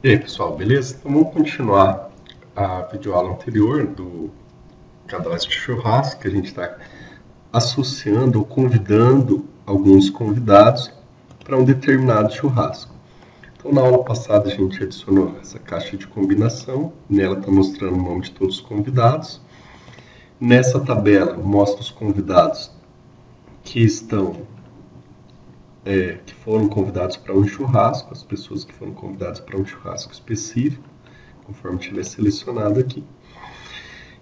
E aí, pessoal, beleza? Então vamos continuar a videoaula anterior do cadastro de churrasco, que a gente está associando ou convidando alguns convidados para um determinado churrasco. Então, na aula passada, a gente adicionou essa caixa de combinação, nela está mostrando o nome de todos os convidados. Nessa tabela, mostra os convidados que foram convidados para um churrasco, as pessoas que foram convidadas para um churrasco específico, conforme tiver selecionado aqui.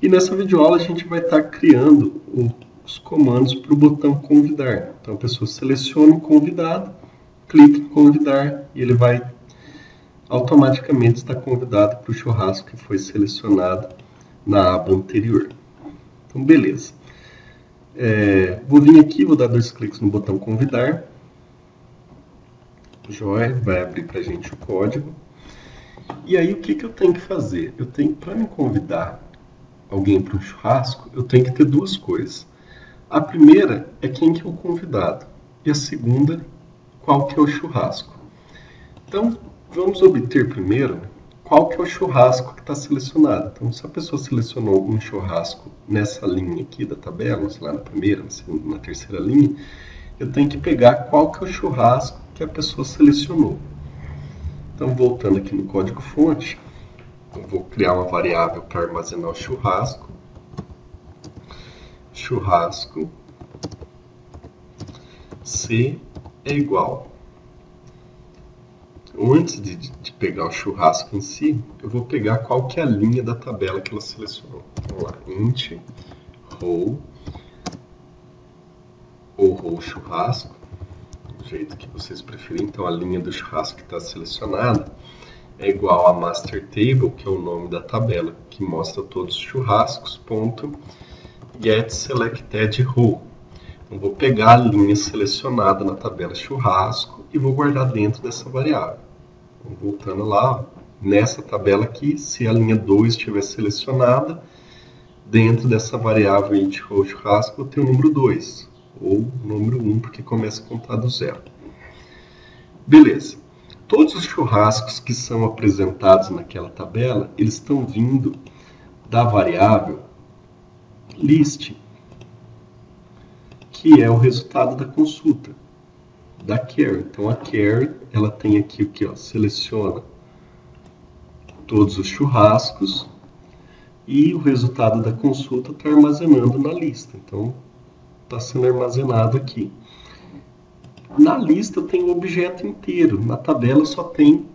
E nessa videoaula a gente vai estar criando os comandos para o botão convidar. Então a pessoa seleciona o convidado, clica em convidar e ele vai automaticamente estar convidado para o churrasco que foi selecionado na aba anterior. Então beleza. Vou vir aqui, vou dar 2 cliques no botão convidar. Joia, vai abrir para a gente o código. E aí o que eu tenho que fazer? Para me convidar alguém para um churrasco, eu tenho que ter 2 coisas. A primeira é quem que é o convidado. E a segunda, qual que é o churrasco. Então, vamos obter primeiro qual que é o churrasco que está selecionado. Então, se a pessoa selecionou um churrasco nessa linha aqui da tabela, sei lá, na primeira, na segunda, na terceira linha, eu tenho que pegar qual que é o churrasco que a pessoa selecionou. Então, voltando aqui no código-fonte, eu vou criar uma variável para armazenar o churrasco. Churrasco C é igual. Antes de pegar o churrasco em si, eu vou pegar qual que é a linha da tabela que ela selecionou. Vamos lá, int row ou row churrasco, do jeito que vocês preferirem. Então a linha do churrasco que está selecionada é igual a master table, que é o nome da tabela, que mostra todos os churrascos, ponto, get selected row. Eu vou pegar a linha selecionada na tabela churrasco e vou guardar dentro dessa variável. Então, voltando lá, nessa tabela aqui, se a linha 2 estiver selecionada, dentro dessa variável int row churrasco, eu tenho o número 2, ou o número 1, porque começa a contar do 0. Beleza. Todos os churrascos que são apresentados naquela tabela, eles estão vindo da variável list, que é o resultado da consulta, da query. Então a query, ela tem aqui o que? Seleciona todos os churrascos e o resultado da consulta está armazenando na lista. Então está sendo armazenado aqui. Na lista eu tenho o objeto inteiro, na tabela só tem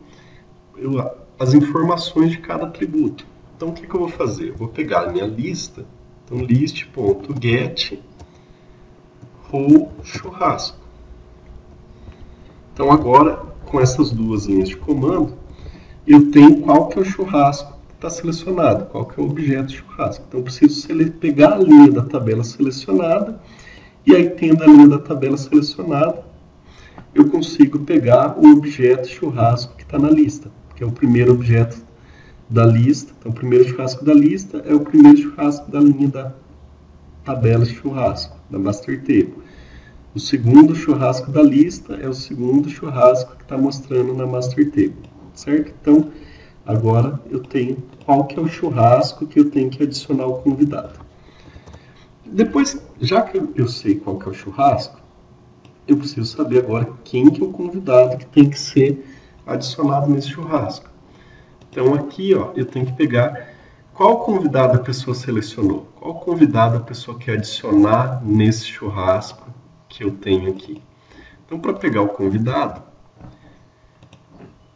as informações de cada atributo. Então o que eu vou fazer? Eu vou pegar a minha lista, então list.get row churrasco. Então agora, com essas 2 linhas de comando, eu tenho qual que é o churrasco que está selecionado, qual que é o objeto de churrasco. Então eu preciso pegar a linha da tabela selecionada, e aí tendo a linha da tabela selecionada, eu consigo pegar o objeto churrasco que está na lista, que é o primeiro objeto da lista. Então, o primeiro churrasco da lista é o primeiro churrasco da linha da tabela de churrasco, da master table. O segundo churrasco da lista é o segundo churrasco que está mostrando na master table, certo? Então, agora eu tenho qual que é o churrasco que eu tenho que adicionar ao convidado. Depois, já que eu sei qual que é o churrasco, eu preciso saber agora quem que é o convidado que tem que ser adicionado nesse churrasco. Então aqui, eu tenho que pegar qual convidado a pessoa selecionou, qual convidado a pessoa quer adicionar nesse churrasco que eu tenho aqui. Então para pegar o convidado,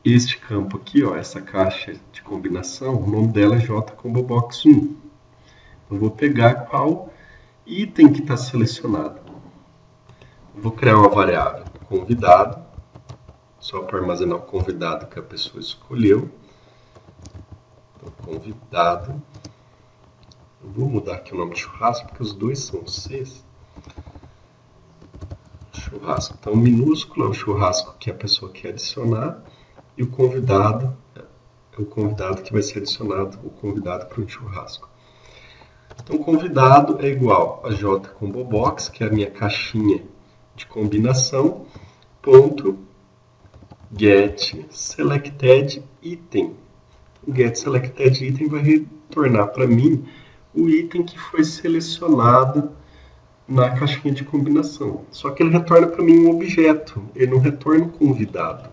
este campo aqui, essa caixa de combinação, o nome dela é jcombobox1. Eu vou pegar qual item que está selecionado. Vou criar uma variável convidado, só para armazenar o convidado que a pessoa escolheu. Então, convidado. Eu vou mudar aqui o nome de churrasco, porque os 2 são Cs. Churrasco. Então, o minúsculo é o churrasco que a pessoa quer adicionar, e o convidado é o convidado que vai ser adicionado, o convidado para um churrasco. Então, convidado é igual a jcombobox, que é a minha caixinha de combinação, ponto get selected item. O get selected item vai retornar para mim o item que foi selecionado na caixinha de combinação. Só que ele retorna para mim um objeto, ele não retorna um convidado.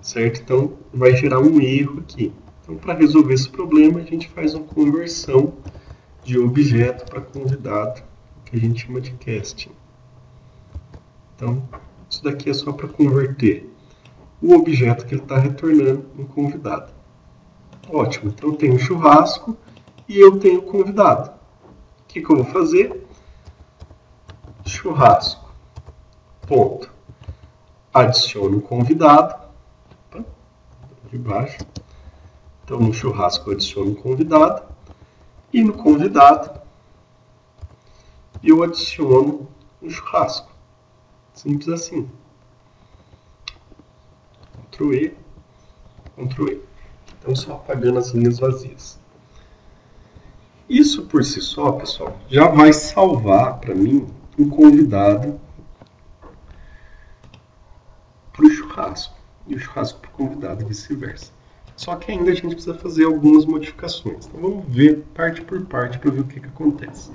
Certo? Então vai gerar um erro aqui. Então, para resolver esse problema, a gente faz uma conversão de objeto para convidado, que a gente chama de casting. Então, isso daqui é só para converter o objeto que ele está retornando em convidado. Ótimo, então eu tenho um churrasco e eu tenho convidado. O que eu vou fazer? Churrasco, ponto, adiciono um convidado, de baixo. Então, no churrasco eu adiciono um convidado e no convidado eu adiciono um churrasco. Simples assim. Ctrl E, Ctrl E. Então, só apagando as linhas vazias. Isso por si só, pessoal, já vai salvar para mim um convidado para o churrasco e o churrasco para o convidado e vice-versa. Só que ainda a gente precisa fazer algumas modificações. Então, vamos ver parte por parte para ver o que acontece.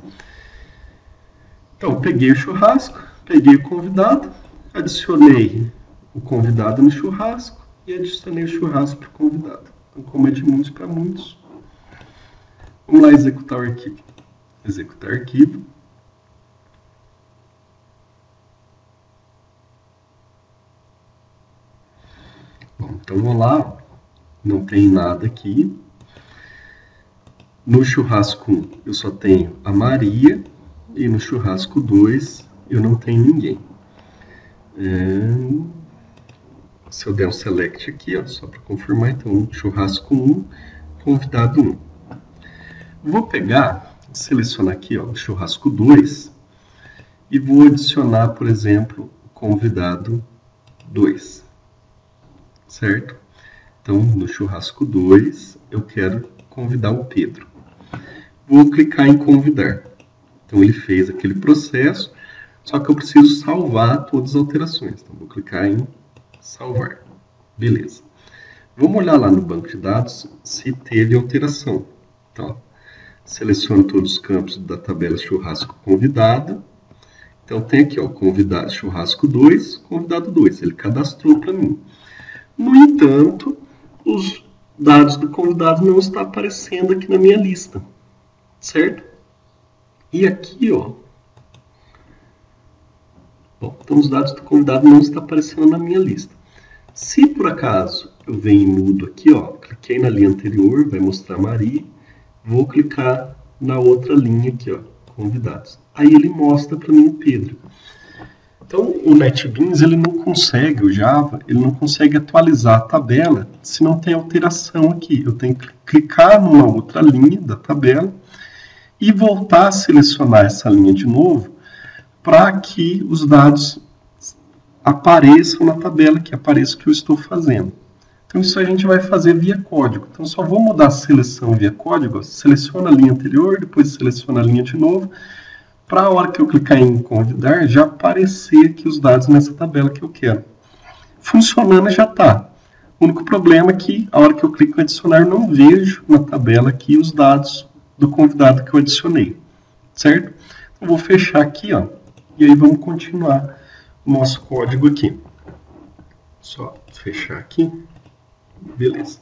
Então, peguei o churrasco, peguei o convidado, adicionei o convidado no churrasco e adicionei o churrasco para o convidado. Então, como é de muitos para muitos, vamos lá executar o arquivo. Executar arquivo. Bom, então vou lá, não tem nada aqui. No churrasco 1 eu só tenho a Maria e no churrasco 2 eu não tenho ninguém. Se eu der um select aqui, ó, só para confirmar, então churrasco 1, convidado 1. Vou pegar, selecionar aqui, ó, o churrasco 2 e vou adicionar, por exemplo, o convidado 2. Certo? Então, no churrasco 2, eu quero convidar o Pedro. Vou clicar em convidar. Então, ele fez aquele processo, só que eu preciso salvar todas as alterações. Então, vou clicar em salvar. Beleza. Vamos olhar lá no banco de dados se teve alteração. Então, seleciono todos os campos da tabela churrasco convidado. Então, tem aqui, ó, convidado churrasco 2, convidado 2. Ele cadastrou para mim. No entanto, os dados do convidado não estão aparecendo aqui na minha lista. Certo? E aqui, ó. Bom, então os dados do convidado não estão aparecendo na minha lista. Se por acaso eu venho em mudo aqui, ó, cliquei na linha anterior, vai mostrar Maria, vou clicar na outra linha aqui, ó, convidados. Aí ele mostra para mim o Pedro. Então o NetBeans ele não consegue, o Java, ele não consegue atualizar a tabela se não tem alteração aqui. Eu tenho que clicar numa outra linha da tabela e voltar a selecionar essa linha de novo para que os dados apareçam na tabela, que apareça o que eu estou fazendo. Então, isso a gente vai fazer via código. Então, só vou mudar a seleção via código, seleciona a linha anterior, depois seleciona a linha de novo, para a hora que eu clicar em convidar, já aparecer aqui os dados nessa tabela que eu quero. Funcionando já está. O único problema é que, a hora que eu clico em adicionar, eu não vejo na tabela aqui os dados do convidado que eu adicionei. Certo? Eu vou fechar aqui, ó, e aí vamos continuar o nosso código aqui. Só fechar aqui. Beleza.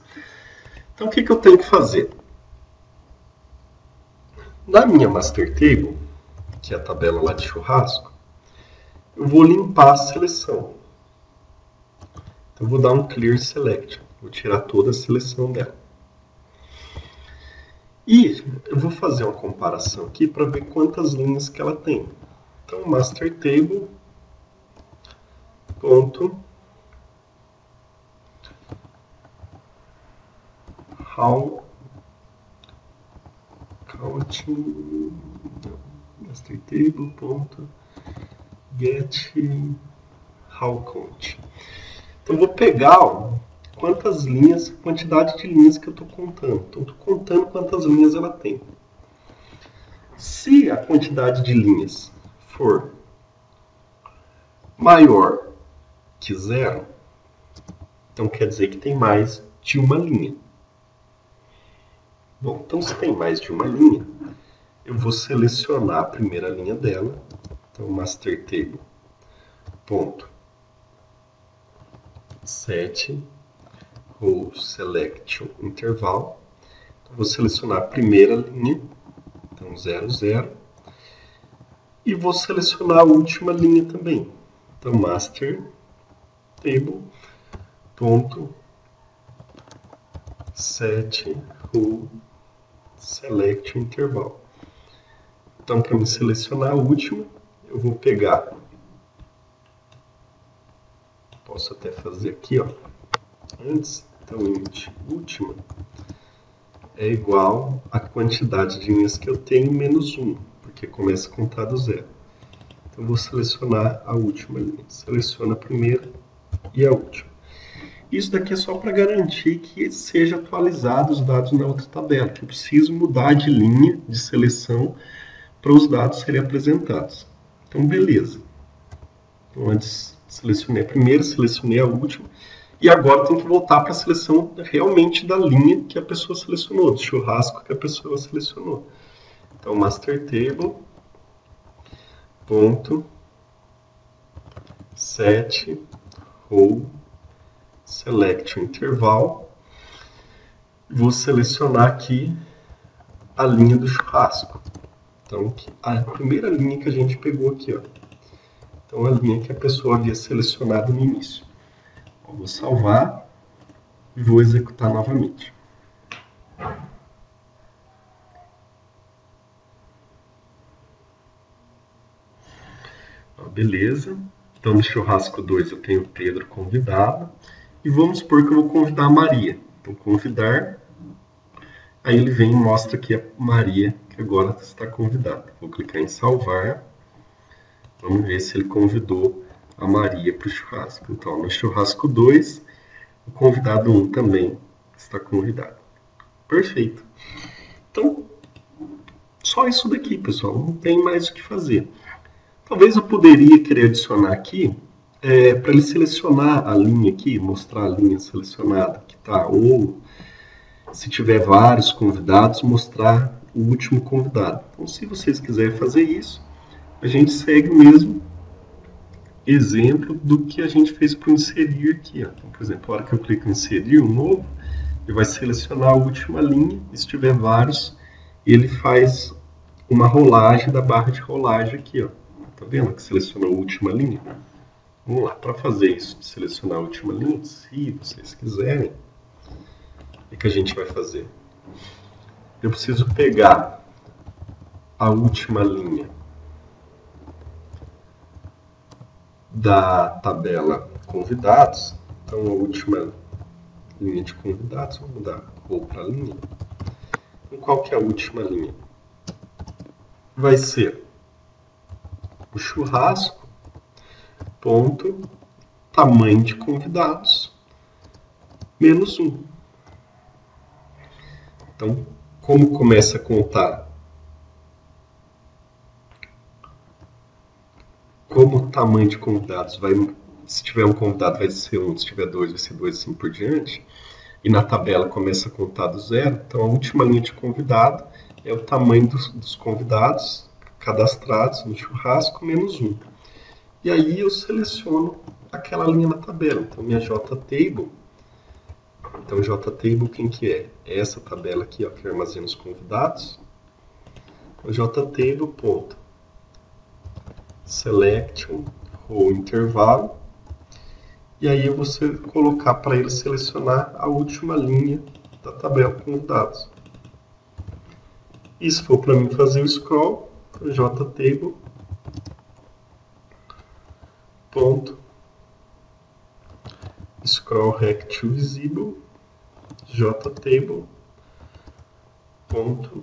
Então, o que eu tenho que fazer? Na minha master table, que é a tabela lá de churrasco, eu vou limpar a seleção. Então, eu vou dar um clear select. Vou tirar toda a seleção dela. E eu vou fazer uma comparação aqui para ver quantas linhas que ela tem. Então, master table ponto how counting master table ponto get how count. Então, eu vou pegar, ó, quantas linhas, quantidade de linhas que eu estou contando. Então, estou contando quantas linhas ela tem. Se a quantidade de linhas for maior que 0, Então quer dizer que tem mais de uma linha. Bom, então se tem mais de uma linha, eu vou selecionar a primeira linha dela. Então master table ponto set row selection interval. Então, vou selecionar a primeira linha, então 0, 0, e vou selecionar a última linha também. Então master table ponto set row select interval. Então, para me selecionar a última, eu vou pegar, posso até fazer aqui, ó, antes, então int última é igual à quantidade de linhas que eu tenho menos 1, porque começa a contar do zero. Então, eu vou selecionar a última linha. Seleciono a primeira e a última. Isso daqui é só para garantir que seja atualizado os dados na outra tabela, que eu preciso mudar de linha de seleção para os dados serem apresentados. Então, beleza. Então, antes selecionei a primeira, selecionei a última, e agora tem que voltar para a seleção realmente da linha que a pessoa selecionou, do churrasco que a pessoa selecionou. Então, master table ponto set row select interval. Vou selecionar aqui a linha do churrasco. Então, a primeira linha que a gente pegou aqui, ó. Então, a linha que a pessoa havia selecionado no início. Eu vou salvar e vou executar novamente. Beleza. Então, no churrasco 2 eu tenho o Pedro convidado. E vamos supor que eu vou convidar a Maria. Então, convidar. Aí ele vem e mostra aqui a Maria, que agora está convidada. Vou clicar em salvar. Vamos ver se ele convidou a Maria para o churrasco. Então, no churrasco 2, o convidado 1 também está convidado. Perfeito. Então, só isso daqui, pessoal. Não tem mais o que fazer. Talvez eu poderia querer adicionar aqui, para ele selecionar a linha aqui, mostrar a linha selecionada que está, ou se tiver vários convidados, mostrar o último convidado. Então, se vocês quiserem fazer isso, a gente segue o mesmo exemplo do que a gente fez para inserir aqui. Ó. Então, por exemplo, a hora que eu clico em inserir um novo, ele vai selecionar a última linha, e se tiver vários, ele faz uma rolagem da barra de rolagem aqui, ó. Tá vendo que selecionou a última linha? Vamos lá, para fazer isso, selecionar a última linha, se vocês quiserem, o que a gente vai fazer? Eu preciso pegar a última linha da tabela convidados, então a última linha de convidados, vamos mudar ou para linha. Então, qual que é a última linha? Vai ser o churrasco, ponto, tamanho de convidados, menos 1. Então, como começa a contar? Como o tamanho de convidados vai, se tiver um convidado vai ser 1, se tiver 2 vai ser 2, assim por diante, e na tabela começa a contar do zero, então a última linha de convidado é o tamanho dos convidados cadastrados no churrasco, menos 1. E aí eu seleciono aquela linha na tabela. Então, minha JTable. Então, JTable quem que é? É essa tabela aqui, ó, que armazena os convidados. Então, JTable, ponto. Selection, row intervalo. E aí eu vou colocar para ele selecionar a última linha da tabela convidados. E se for para mim fazer o scroll, JTable, ponto, scroll rect to visible, JTable, ponto,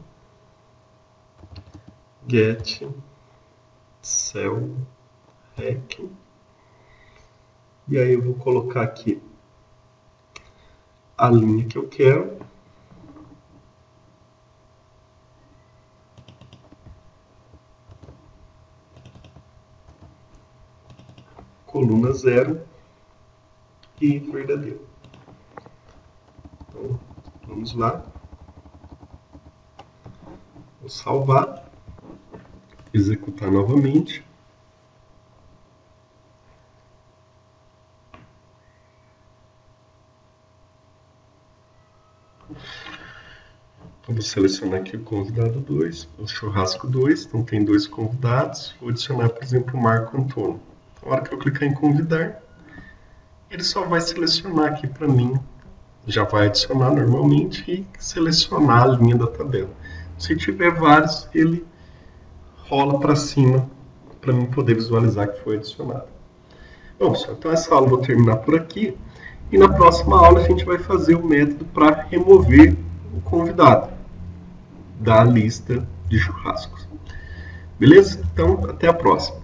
get cell rec. E aí eu vou colocar aqui a linha que eu quero. Coluna 0 e verdadeiro. Então, vamos lá. Vou salvar, executar novamente. Vou selecionar aqui o convidado 2, o churrasco 2, então tem 2 convidados. Vou adicionar, por exemplo, o Marco Antônio. Na hora que eu clicar em convidar, ele só vai selecionar aqui para mim, já vai adicionar normalmente e selecionar a linha da tabela. Se tiver vários, ele rola para cima para mim poder visualizar que foi adicionado. Bom, pessoal, então essa aula eu vou terminar por aqui e na próxima aula a gente vai fazer o método para remover o convidado da lista de churrascos. Beleza? Então, até a próxima.